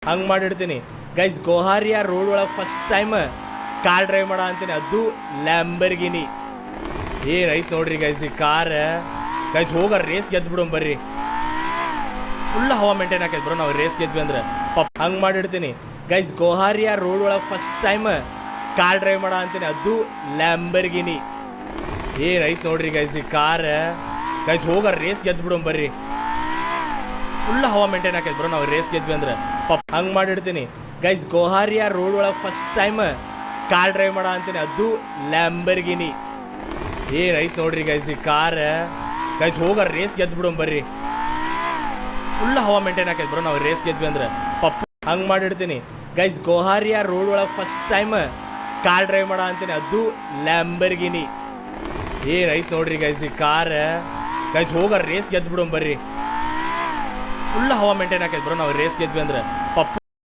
ಹಂಗೆ ಮಾಡಿಡ್ತೀನಿ guys. ಗೋಹಾರಿಯ road ಒಳಗೆ first time car drive ಮಾಡೋ ಅಂತೀನಿ, ಅದು ಲ್ಯಾಂಬರ್ಗಿನಿ. ಏನೈತೆ ನೋಡ್ರಿ ಗೈಸ್ ಈ ಕಾರ್. ಗೈಸ್ ಹೋಗ ರೇಸ್ ಗೆದ್ಬಿಡೋಣ ಬರ್ರಿ. ಫುಲ್ ಹವಾ ಮೇಂಟೈನ್ ಆಕೈತೆ ಬ್ರೋ ನಾವು ರೇಸ್ ಗೆದ್ವಿ ಅಂದ್ರೆ. ಹಂಗೆ ಮಾಡಿಡ್ತೀನಿ ಗೈಸ್. ಗೋಹಾರಿಯ ರೋಡ್ ಒಳಗೆ ಫಸ್ಟ್ ಟೈಮ್ ಕಾರ್ ಡ್ರೈವ್ ಮಾಡೋ ಅಂತೀನಿ, ಅದು ಲ್ಯಾಂಬರ್ಗಿನಿ. ಏನೈತೆ ನೋಡ್ರಿ ಗೈಸ್ ಈ ಕಾರ್. ಗೈಸ್ ಹೋಗ ರೇಸ್ ಗೆದ್ಬಿಡೋಣ ಬರ್ರಿ. ಫುಲ್ ಹವಾ ಮೇಂಟೈನ್ ಆಕೈತೆ ಬ್ರೋ ನಾವು ರೇಸ್ ಗೆದ್ವಿ ಅಂದ್ರೆ. ಹಂಗೆ ಮಾಡಿಡ್ತೀನಿ ಗೈಸ್. ಗೋಹಾರಿಯ ರೋಡ್ ಒಳಗೆ ಫಸ್ಟ್ ಟೈಮ್ ಕಾರ್ ಡ್ರೈವ್ ಮಾಡೋ ಅಂತೀನಿ, ಅದು ಲ್ಯಾಂಬರ್ಗಿನಿ. ಏನೈತೆ ನೋಡ್ರಿ ಗೈಸ್ ಈ ಕಾರ್. ಗೈಸ್ ಹೋಗ ರೇಸ್ ಗೆದ್ಬಿಡೋಣ ಬರ್ರಿ. ಫುಲ್ ಹವಾ ಮೇಂಟೈನ್ ಆಕೈತೆ ಬ್ರೋ ನಾವು ರೇಸ್ ಗೆದ್ವಿ ಅಂದ್ರೆ. ಹಂಗೆ ಮಾಡಿಡ್ತೀನಿ ಗೈಸ್. ಗೋಹಾರಿಯ ರೋಡ್ ಒಳಗೆ ಫಸ್ಟ್ ಟೈಮ್ ಕಾರ್ ಡ್ರೈವ್ ಮಾಡೋ ಅಂತೀನಿ, ಅದು ಲ್ಯಾಂಬರ್ಗಿನಿ. ಏನೈತೆ ನೋಡ್ರಿ ಗೈಸ್ ಈ ಕಾರ್. ಗೈಸ್ ಹೋಗ ರೇಸ್ ಗೆದ್ಬಿಡೋಣ ಬರ್ರಿ. ಫುಲ್ ಹವಾ ಮೇಂಟೈನ್ ಆಕೈತೆ ಬ್ರೋ ನಾವು ರೇಸ್ ಗೆದ್ವಿ ಅಂದ್ರೆ.